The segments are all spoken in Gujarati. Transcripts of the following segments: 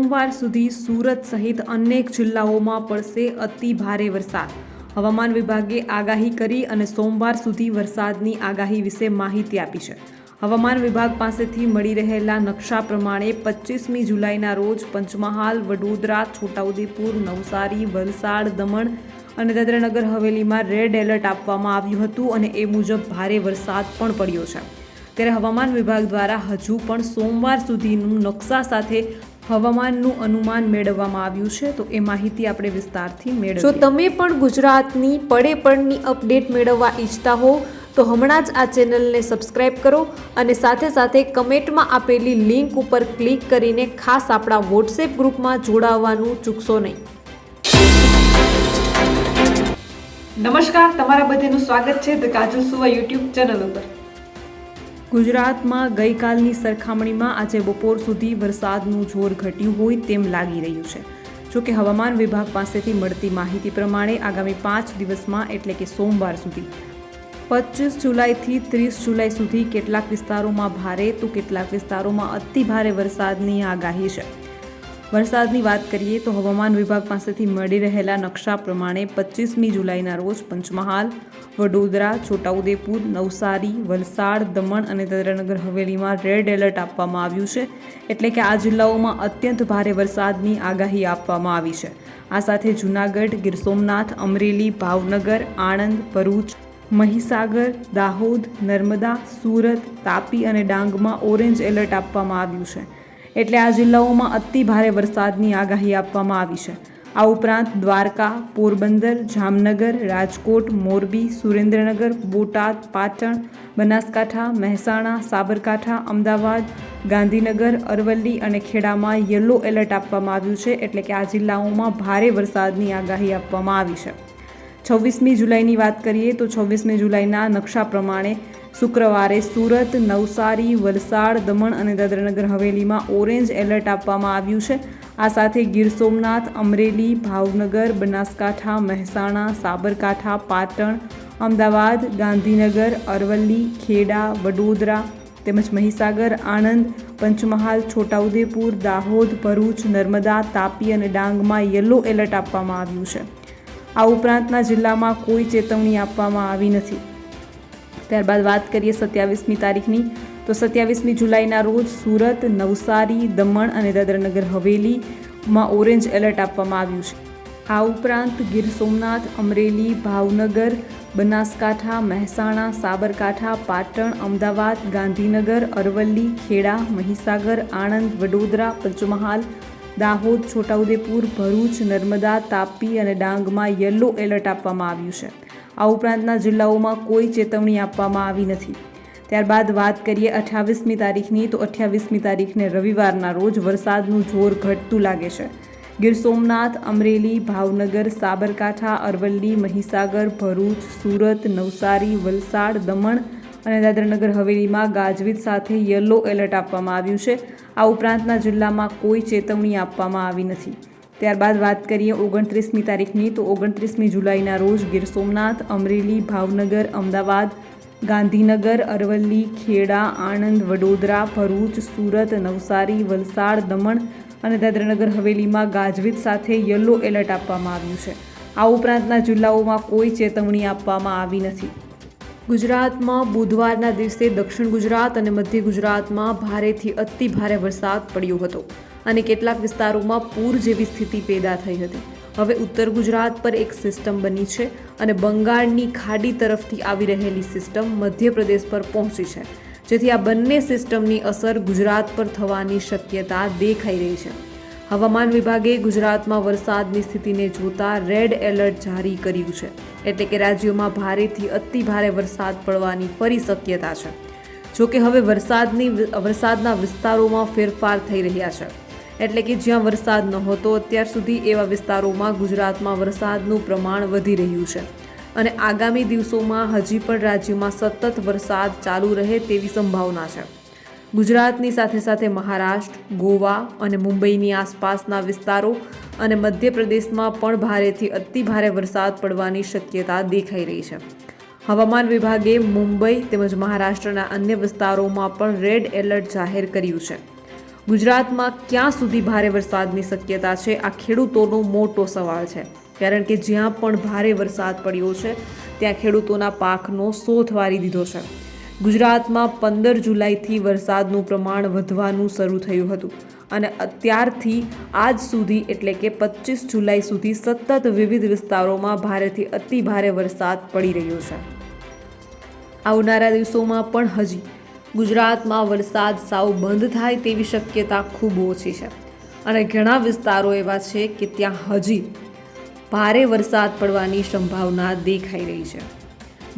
સોમવાર સુધી સુરત સહિત અનેક જિલ્લાઓમાં પડશે અતિ ભારે વરસાદ. હવામાન વિભાગે આગાહી કરી અને સોમવાર સુધી વરસાદની આગાહી વિશે માહિતી આપી છે. હવામાન વિભાગ પાસેથી મળી રહેલા નકશા પ્રમાણે 25મી જુલાઈના રોજ પંચમહાલ, વડોદરા, છોટાઉદેપુર, નવસારી, વલસાડ, દમણ અને દાદરાનગર હવેલીમાં રેડ એલર્ટ આપવામાં આવ્યું હતું અને એ મુજબ ભારે વરસાદ પણ પડ્યો છે. ત્યારે હવામાન વિભાગ દ્વારા હજુ પણ સોમવાર સુધીનું નકશા સાથે હવામાનનું અનુમાન મેળવવામાં આવ્યું છે. તો એ માહિતી આપણે વિસ્તારથી મેળવીએ. જો તમે પણ ગુજરાતની પડે અપડેટ મેળવવા ઈચ્છતા હો તો હમણાં જ આ ચેનલને સબસ્ક્રાઇબ કરો અને સાથે સાથે કમેન્ટમાં આપેલી લિંક ઉપર ક્લિક કરીને ખાસ આપણા વોટ્સએપ ગ્રુપમાં જોડાવવાનું ચૂકશો નહીં. નમસ્કાર, તમારા બધાનું સ્વાગત છે ધ કાજલ સુવા યુટ્યુબ ચેનલ ઉપર. ગુજરાતમાં ગઈકાલની સરખામણીમાં આજે બપોર સુધી વરસાદનું જોર ઘટ્યું હોય તેમ લાગી રહ્યું છે. જોકે હવામાન વિભાગ પાસેથી મળતી માહિતી પ્રમાણે આગામી 5 દિવસમાં એટલે કે સોમવાર સુધી 25 જુલાઈથી 30 જુલાઈ સુધી કેટલાક વિસ્તારોમાં ભારે તો કેટલાક વિસ્તારોમાં અતિ ભારે વરસાદની આગાહી છે. વરસાદની વાત કરીએ તો હવામાન વિભાગ પાસેથી મળી રહેલા નકશા પ્રમાણે 25મી જુલાઈના રોજ પંચમહાલ, વડોદરા, છોટાઉદેપુર, નવસારી, વલસાડ, દમણ અને દાદરાનગર હવેલીમાં રેડ એલર્ટ આપવામાં આવ્યું છે. એટલે કે આ જિલ્લાઓમાં અત્યંત ભારે વરસાદની આગાહી આપવામાં આવી છે. આ સાથે જૂનાગઢ, ગીર સોમનાથ, અમરેલી, ભાવનગર, આણંદ, ભરૂચ, મહીસાગર, દાહોદ, નર્મદા, સુરત, તાપી અને ડાંગમાં ઓરેન્જ એલર્ટ આપવામાં આવ્યું છે. એટલે આ જિલ્લાઓમાં અતિ ભારે વરસાદની આગાહી આપવામાં આવી છે. આ ઉપરાંત દ્વારકા, પોરબંદર, જામનગર, રાજકોટ, મોરબી, સુરેન્દ્રનગર, બોટાદ, પાટણ, બનાસકાંઠા, મહેસાણા, સાબરકાંઠા, અમદાવાદ, ગાંધીનગર, અરવલ્લી અને ખેડામાં યલો એલર્ટ આપવામાં આવ્યું છે. એટલે કે આ જિલ્લાઓમાં ભારે વરસાદની આગાહી આપવામાં આવી છે. 26મી જુલાઈની વાત કરીએ તો 26મી જુલાઈના નકશા પ્રમાણે શુક્રવારે સુરત, નવસારી, વલસાડ, દમણ અને દાદરાનગર હવેલીમાં ઓરેન્જ એલર્ટ આપવામાં આવ્યું છે. આ સાથે ગીર સોમનાથ, અમરેલી, ભાવનગર, બનાસકાંઠા, મહેસાણા, સાબરકાંઠા, પાટણ, અમદાવાદ, ગાંધીનગર, અરવલ્લી, ખેડા, વડોદરા તેમજ મહીસાગર, આણંદ, પંચમહાલ, છોટાઉદેપુર, દાહોદ, ભરૂચ, નર્મદા, તાપી અને ડાંગમાં યલો એલર્ટ આપવામાં આવ્યું છે. આ ઉપરાંતના જિલ્લામાં કોઈ ચેતવણી આપવામાં આવી નથી. ત્યારબાદ વાત કરીએ 27મી તારીખની તો 27મી જુલાઈના રોજ સુરત, નવસારી, દમણ અને દાદરાનગર હવેલીમાં ઓરેન્જ એલર્ટ આપવામાં આવ્યું છે. આ ઉપરાંત ગીર સોમનાથ, અમરેલી, ભાવનગર, બનાસકાંઠા, મહેસાણા, સાબરકાંઠા, પાટણ, અમદાવાદ, ગાંધીનગર, અરવલ્લી, ખેડા, મહીસાગર, આણંદ, વડોદરા, પંચમહાલ, દાહોદ, છોટાઉદેપુર, ભરૂચ, નર્મદા, તાપી અને ડાંગમાં યલો એલર્ટ આપવામાં આવ્યું છે. આ ઉપરાંતના જિલ્લાઓમાં કોઈ ચેતવણી આપવામાં આવી નથી. ત્યારબાદ વાત કરીએ 28મી તારીખની તો 28મી તારીખને રવિવારના રોજ વરસાદનું જોર ઘટતું લાગે છે. ગીર સોમનાથ, અમરેલી, ભાવનગર, સાબરકાંઠા, અરવલ્લી, મહીસાગર, ભરૂચ, સુરત, નવસારી, વલસાડ, દમણ અને દાદરાનગર હવેલીમાં ગાજવીજ સાથે યલો એલર્ટ આપવામાં આવ્યું છે. આ ઉપરાંતના જિલ્લામાં કોઈ ચેતવણી આપવામાં આવી નથી. ત્યારબાદ વાત કરીએ 29મી તારીખની તો 29મી જુલાઈના રોજ ગીર સોમનાથ, અમરેલી, ભાવનગર, અમદાવાદ, ગાંધીનગર, અરવલ્લી, ખેડા, આણંદ, વડોદરા, ભરૂચ, સુરત, નવસારી, વલસાડ, દમણ અને દાદરાનગર હવેલીમાં ગાજવીજ સાથે યલો એલર્ટ આપવામાં આવ્યું છે. આ ઉપરાંતના જિલ્લાઓમાં કોઈ ચેતવણી આપવામાં આવી નથી. ગુજરાતમાં બુધવારના દિવસે દક્ષિણ ગુજરાત અને મધ્ય ગુજરાતમાં ભારેથી અતિ ભારે વરસાદ પડ્યો હતો અને કેટલાક વિસ્તારોમાં પૂર જેવી સ્થિતિ પેદા થઈ હતી. હવે ઉત્તર ગુજરાત પર એક સિસ્ટમ બની છે અને બંગાળની ખાડી તરફથી આવી રહેલી સિસ્ટમ મધ્યપ્રદેશ પર પહોંચી છે, જેથી આ બંને સિસ્ટમની અસર ગુજરાત પર થવાની શક્યતા દેખાઈ રહી છે. હવામાન વિભાગે ગુજરાતમાં વરસાદની સ્થિતિને જોતા રેડ એલર્ટ જારી કર્યું છે. એટલે કે રાજ્યોમાં ભારેથી અતિ ભારે વરસાદ પડવાની ફરી શક્યતા છે. જોકે હવે વરસાદના વિસ્તારોમાં ફેરફાર થઈ રહ્યા છે. એટલે કે જ્યાં વરસાદ નહોતો અત્યાર સુધી એવા વિસ્તારોમાં ગુજરાતમાં વરસાદનું પ્રમાણ વધી રહ્યું છે અને આગામી દિવસોમાં હજી પણ રાજ્યમાં સતત વરસાદ ચાલુ રહે તેવી સંભાવના છે. ગુજરાતની સાથે સાથે મહારાષ્ટ્ર, ગોવા અને મુંબઈની આસપાસના વિસ્તારો અને મધ્યપ્રદેશમાં પણ ભારેથી અતિ ભારે વરસાદ પડવાની શક્યતા દેખાઈ રહી છે. હવામાન વિભાગે મુંબઈ તેમજ મહારાષ્ટ્રના અન્ય વિસ્તારોમાં પણ રેડ એલર્ટ જાહેર કર્યું છે. ગુજરાતમાં ક્યાં સુધી ભારે વરસાદની શક્યતા છે? આ ખેડૂતોનો મોટો સવાલ છે, કારણ કે જ્યાં પણ ભારે વરસાદ પડ્યો છે ત્યાં ખેડૂતોના પાકનો શોથ વારી દીધો છે. ગુજરાતમાં 15 જુલાઈથી વરસાદનું પ્રમાણ વધવાનું શરૂ થયું હતું અને અત્યારથી આજ સુધી એટલે કે 25 જુલાઈ સુધી સતત વિવિધ વિસ્તારોમાં ભારેથી અતિ ભારે વરસાદ પડી રહ્યો છે. આવનારા દિવસોમાં પણ હજી ગુજરાતમાં વરસાદ સાવ બંધ થાય તેવી શક્યતા ખૂબ ઓછી છે અને ઘણા વિસ્તારો એવા છે કે ત્યાં હજી ભારે વરસાદ પડવાની સંભાવના દેખાઈ રહી છે.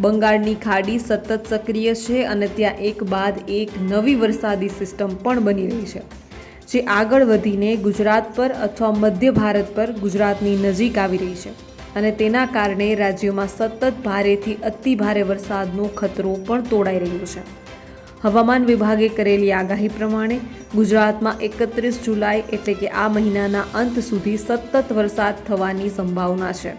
બંગાળની ખાડી સતત સક્રિય છે અને ત્યાં એક બાદ એક નવી વરસાદી સિસ્ટમ પણ બની રહી છે, જે આગળ વધીને ગુજરાત પર અથવા મધ્ય ભારત પર ગુજરાતની નજીક આવી રહી છે અને તેના કારણે રાજ્યમાં સતત ભારેથી અતિ ભારે વરસાદનો ખતરો પણ તોડાઈ રહ્યો છે. હવામાન વિભાગે કરેલી આગાહી પ્રમાણે ગુજરાતમાં 31 જુલાઈ એટલે કે આ મહિનાના અંત સુધી સતત વરસાદ થવાની સંભાવના છે.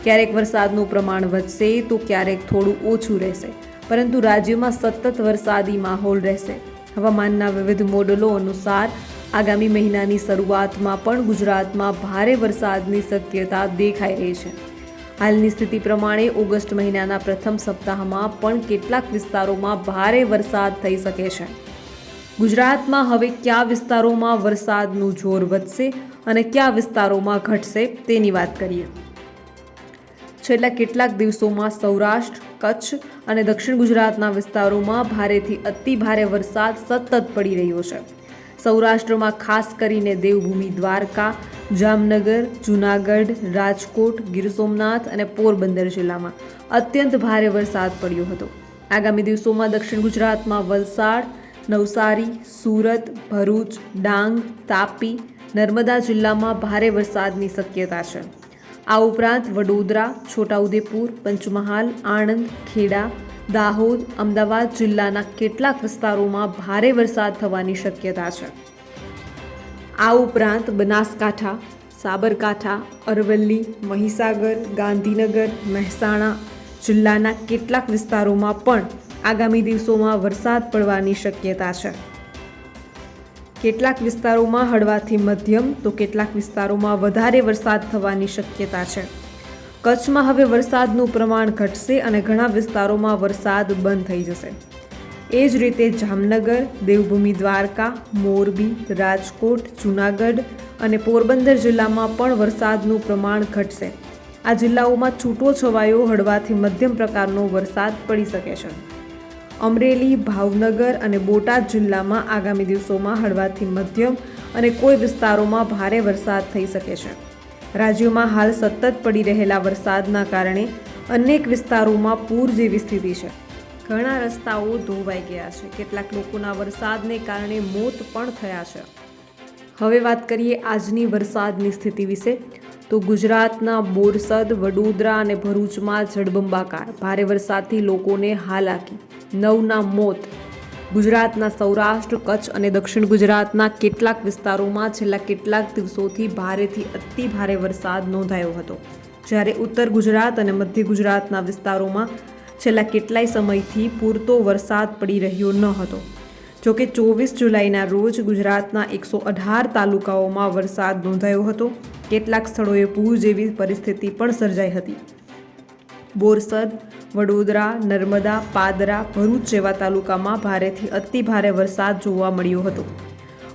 ક્યારેક વરસાદનું પ્રમાણ વધશે તો ક્યારેક થોડું ઓછું રહેશે, પરંતુ રાજ્યમાં સતત વરસાદી માહોલ રહેશે. હવામાનના વિવિધ મોડલો અનુસાર આગામી મહિનાની શરૂઆતમાં પણ ગુજરાતમાં ભારે વરસાદની શક્યતા દેખાઈ રહી છે. હાલની સ્થિતિ પ્રમાણે ઓગસ્ટ મહિનાના પ્રથમ સપ્તાહમાં પણ કેટલાક વિસ્તારોમાં ભારે વરસાદ થઈ શકે છે. ગુજરાતમાં હવે કયા વિસ્તારોમાં વરસાદનું જોર વધશે અને કયા વિસ્તારોમાં ઘટશે તેની વાત કરીએ. છેલ્લા કેટલાક દિવસોમાં સૌરાષ્ટ્ર, કચ્છ અને દક્ષિણ ગુજરાતના વિસ્તારોમાં ભારેથી અતિ ભારે વરસાદ સતત પડી રહ્યો છે. સૌરાષ્ટ્રમાં ખાસ કરીને દેવભૂમિ દ્વારકા, જામનગર, જૂનાગઢ, રાજકોટ, ગીર સોમનાથ અને પોરબંદર જિલ્લામાં અત્યંત ભારે વરસાદ પડ્યો હતો. આગામી દિવસોમાં દક્ષિણ ગુજરાતમાં વલસાડ, નવસારી, સુરત, ભરૂચ, ડાંગ, તાપી, નર્મદા જિલ્લામાં ભારે વરસાદની શક્યતા છે. આ ઉપરાંત વડોદરા, છોટાઉદેપુર, પંચમહાલ, આણંદ, ખેડા, દાહોદ, અમદાવાદ જિલ્લાના કેટલાક વિસ્તારોમાં ભારે વરસાદ થવાની શક્યતા છે. આ ઉપરાંત બનાસકાંઠા, સાબરકાંઠા, અરવલ્લી, મહીસાગર, ગાંધીનગર, મહેસાણા જિલ્લાના કેટલાક વિસ્તારોમાં પણ આગામી દિવસોમાં વરસાદ પડવાની શક્યતા છે. કેટલાક વિસ્તારોમાં હળવાથી મધ્યમ તો કેટલાક વિસ્તારોમાં વધારે વરસાદ થવાની શક્યતા છે. કચ્છમાં હવે વરસાદનું પ્રમાણ ઘટશે અને ઘણા વિસ્તારોમાં વરસાદ બંધ થઈ જશે. એ જ રીતે જામનગર, દેવભૂમિ દ્વારકા, મોરબી, રાજકોટ, જૂનાગઢ અને પોરબંદર જિલ્લામાં પણ વરસાદનું પ્રમાણ ઘટશે. આ જિલ્લાઓમાં છૂટો છવાયો હળવાથી મધ્યમ પ્રકારનો વરસાદ પડી શકે છે. અમરેલી, ભાવનગર અને બોટાદ જિલ્લામાં આગામી દિવસોમાં હળવાથી મધ્યમ અને કોઈ વિસ્તારોમાં ભારે વરસાદ થઈ શકે છે. રાજ્યમાં હાલ સતત પડી રહેલા વરસાદના કારણે અનેક વિસ્તારોમાં પૂર જેવી સ્થિતિ છે. ઘણા રસ્તાઓ ધોવાઈ ગયા છે. કેટલાક લોકોના વરસાદને કારણે મોત પણ થયા છે. હવે વાત કરીએ આજની વરસાદની સ્થિતિ વિશે. તો ગુજરાતના બોરસદ, વડોદરા અને ભરૂચમાં જળબંબાકાર ભારે વરસાદથી લોકોને હાલાકી, 9ના મોત. ગુજરાતના સૌરાષ્ટ્ર, કચ્છ અને દક્ષિણ ગુજરાતના કેટલાક વિસ્તારોમાં છેલ્લા કેટલાક દિવસોથી ભારેથી અતિ ભારે વરસાદ નોંધાયો હતો, જ્યારે ઉત્તર ગુજરાત અને મધ્ય ગુજરાતના વિસ્તારોમાં છેલ્લા કેટલાય સમયથી પૂરતો વરસાદ પડી રહ્યો ન હતો. જોકે 24 જુલાઈના રોજ ગુજરાતના 118 તાલુકાઓમાં વરસાદ નોંધાયો હતો. કેટલાક સ્થળોએ પૂર જેવી પરિસ્થિતિ પણ સર્જાઈ હતી. બોરસદ, વડોદરા, નર્મદા, પાદરા, ભરૂચ જેવા તાલુકામાં ભારેથી અતિ ભારે વરસાદ જોવા મળ્યો હતો.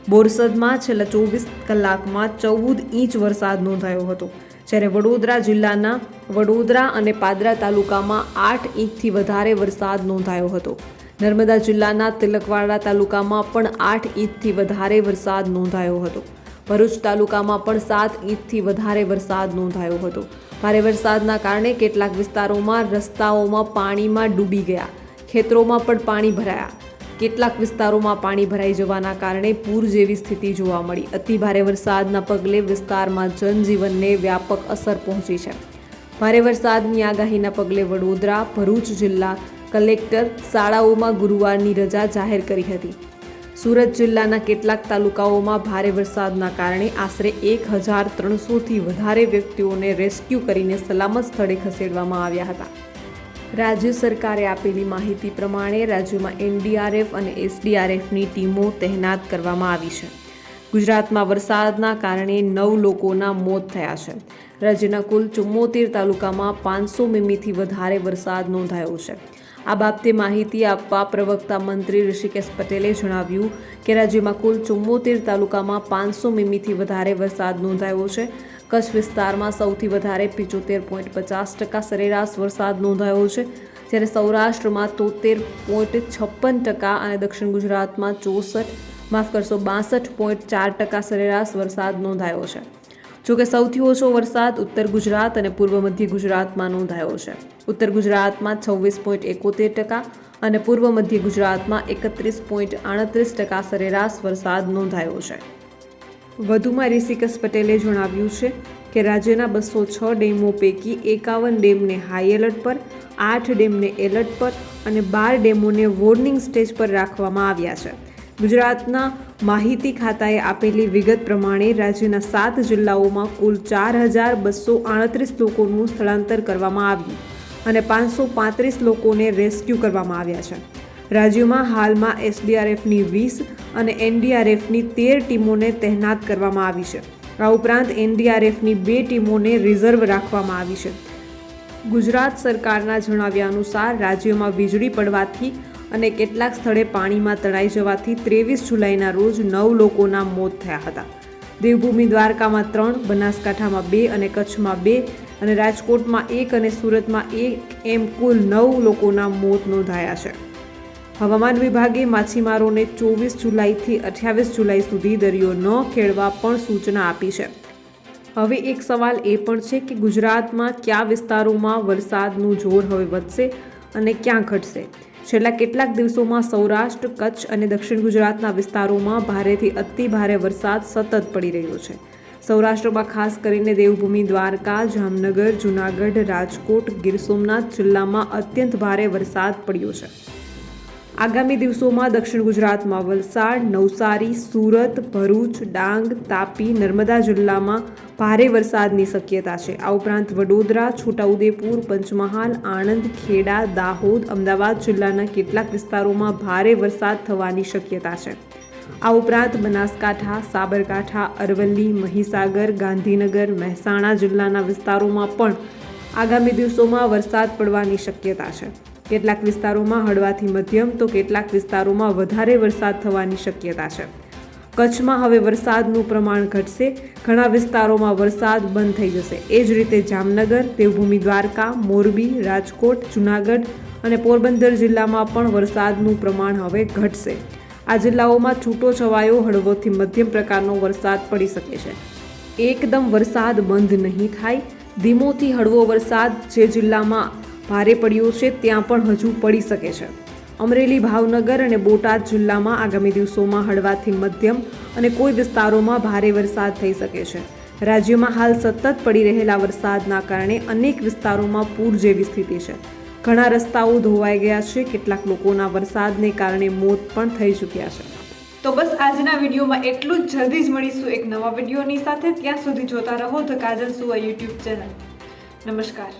બોરસદમાં છેલ્લા 24 કલાકમાં 14 ઇંચ વરસાદ નોંધાયો હતો, જ્યારે વડોદરા જિલ્લાના વડોદરા અને પાદરા તાલુકામાં 8 ઇંચથી વધારે વરસાદ નોંધાયો હતો. નર્મદા જિલ્લાના તિલકવાડા તાલુકામાં પણ 8 ઇંચથી વધારે વરસાદ નોંધાયો હતો. ભરૂચ તાલુકામાં પણ 7 ઇંચથી વધારે વરસાદ નોંધાયો હતો. ભારે વરસાદના કારણે કેટલાક વિસ્તારોમાં રસ્તાઓમાં પાણીમાં ડૂબી ગયા, ખેતરોમાં પણ પાણી ભરાયા. કેટલાક વિસ્તારોમાં પાણી ભરાઈ જવાના કારણે પૂર જેવી સ્થિતિ જોવા મળી. અતિ ભારે વરસાદના પગલે વિસ્તારમાં જનજીવનને વ્યાપક અસર પહોંચી છે. ભારે વરસાદની આગાહીના પગલે વડોદરા, ભરૂચ જિલ્લા કલેક્ટર શાળાઓમાં ગુરુવારની રજા જાહેર કરી હતી. સુરત જિલ્લાના કેટલાક તાલુકાઓમાં ભારે વરસાદના કારણે આશરે 1300થી વધારે વ્યક્તિઓને રેસ્ક્યુ કરીને સલામત સ્થળે ખસેડવામાં આવ્યા હતા. રાજ્ય સરકારે આપેલી માહિતી પ્રમાણે રાજ્યમાં NDRF અને SDRFની ટીમો તહેનાત કરવામાં આવી છે. ગુજરાતમાં વરસાદના કારણે 9 લોકોના મોત થયા છે. રાજ્યના કુલ 74 તાલુકામાં 500 મીમીથી વધારે વરસાદ નોંધાયો છે. આ બાબતે માહિતી આપવા પ્રવક્તા મંત્રી ઋષિકેશ પટેલે જણાવ્યું કે રાજ્યમાં કુલ 74 તાલુકામાં 500 મીમીથી વધારે વરસાદ નોંધાયો છે. કચ્છ વિસ્તારમાં સૌથી વધારે 75.50% સરેરાશ વરસાદ નોંધાયો છે, જ્યારે સૌરાષ્ટ્રમાં 73.56% અને દક્ષિણ ગુજરાતમાં 62.4% સરેરાશ વરસાદ નોંધાયો છે. જોકે સૌથી ઓછો વરસાદ ઉત્તર ગુજરાત અને પૂર્વ મધ્ય ગુજરાતમાં નોંધાયો છે. ઉત્તર ગુજરાતમાં 26.71% અને પૂર્વ મધ્ય ગુજરાતમાં 31.38% સરેરાશ વરસાદ નોંધાયો છે. વધુમાં ઋષિકેશ પટેલે જણાવ્યું છે કે રાજ્યના 206 ડેમો પૈકી 51 ડેમને હાઈ એલર્ટ પર, 8 ડેમને એલર્ટ પર અને 12 ડેમોને વોર્નિંગ સ્ટેજ પર રાખવામાં આવ્યા છે. ગુજરાતના માહિતી ખાતાએ આપેલી વિગત પ્રમાણે રાજ્યના 7 જિલ્લાઓમાં કુલ 4,238 લોકોનું સ્થળાંતર કરવામાં આવ્યું અને 535 લોકોને રેસ્ક્યુ કરવામાં આવ્યા છે. રાજ્યમાં હાલમાં એસડીઆરએફની 20 અને એનડીઆરએફની 13 ટીમોને તહેનાત કરવામાં આવી છે. આ ઉપરાંત એનડીઆરએફની 2 ટીમોને રિઝર્વ રાખવામાં આવી છે. ગુજરાત સરકારના જણાવ્યા અનુસાર રાજ્યમાં વીજળી પડવાથી અને કેટલાક સ્થળે પાણીમાં તણાઈ જવાથી 23 જુલાઈના રોજ 9 લોકોના મોત થયા હતા. દેવભૂમિ દ્વારકામાં 3, બનાસકાંઠામાં 2 અને કચ્છમાં 2 અને રાજકોટમાં 1 અને સુરતમાં 1 એમ કુલ 9 લોકોના મોત નોંધાયા છે. હવામાન વિભાગે માછીમારોને 24 જુલાઈથી 28 જુલાઈ સુધી દરિયો ન ખેડવા પણ સૂચના આપી છે. હવે એક સવાલ એ પણ છે કે ગુજરાતમાં કયા વિસ્તારોમાં વરસાદનું જોર હવે વધશે અને ક્યાં ઘટશે. છેલ્લા કેટલાક દિવસોમાં સૌરાષ્ટ્ર, કચ્છ અને દક્ષિણ ગુજરાતના વિસ્તારોમાં ભારેથી અતિ ભારે વરસાદ સતત પડી રહ્યો છે. સૌરાષ્ટ્રમાં ખાસ કરીને દેવભૂમિ દ્વારકા, જામનગર, જૂનાગઢ, રાજકોટ, ગીર સોમનાથ જિલ્લામાં અત્યંત ભારે વરસાદ પડ્યો છે. આગામી દિવસોમાં દક્ષિણ ગુજરાતમાં વલસાડ, નવસારી, સુરત, ભરૂચ, ડાંગ, તાપી, નર્મદા જિલ્લામાં ભારે વરસાદની શક્યતા છે. આ ઉપરાંત વડોદરા, છોટાઉદેપુર, પંચમહાલ, આણંદ, ખેડા, દાહોદ, અમદાવાદ જિલ્લાના કેટલાક વિસ્તારોમાં ભારે વરસાદ થવાની શક્યતા છે. આ ઉપરાંત બનાસકાંઠા, સાબરકાંઠા, અરવલ્લી, મહીસાગર, ગાંધીનગર, મહેસાણા જિલ્લાના વિસ્તારોમાં પણ આગામી દિવસોમાં વરસાદ પડવાની શક્યતા છે. કેટલાક વિસ્તારોમાં હળવાથી મધ્યમ તો કેટલાક વિસ્તારોમાં વધારે વરસાદ થવાની શક્યતા છે. કચ્છમાં હવે વરસાદનું પ્રમાણ ઘટશે, ઘણા વિસ્તારોમાં વરસાદ બંધ થઈ જશે. એ જ રીતે જામનગર, દેવભૂમિ દ્વારકા, મોરબી, રાજકોટ, જૂનાગઢ અને પોરબંદર જિલ્લામાં પણ વરસાદનું પ્રમાણ હવે ઘટશે. આ જિલ્લાઓમાં છૂટો છવાયો હળવોથી મધ્યમ પ્રકારનો વરસાદ પડી શકે છે. એકદમ વરસાદ બંધ નહીં થાય. ધીમોથી હળવો વરસાદ જે જિલ્લામાં ભારે પડ્યો છે ત્યાં પણ હજુ પડી શકે છે. અમરેલી, ભાવનગર અને બોટાદ જિલ્લામાં આગામી દિવસોમાં હળવાથી મધ્યમ અને કોઈ વિસ્તારોમાં ભારે વરસાદ થઈ શકે છે. રાજ્યમાં હાલ સતત પડી રહેલા વરસાદના કારણે અનેક વિસ્તારોમાં પૂર જેવી સ્થિતિ છે. ઘણા રસ્તાઓ ધોવાઈ ગયા છે. કેટલાક લોકોના વરસાદને કારણે મોત પણ થઈ ચૂક્યા છે. તો બસ આજના વિડીયોમાં એટલું જ. જલ્દી જ મળીશું એક નવા વિડીયોની સાથે. ત્યાં સુધી જોતા રહો ધ કાજલ સુવા યુટ્યુબ ચેનલ. નમસ્કાર.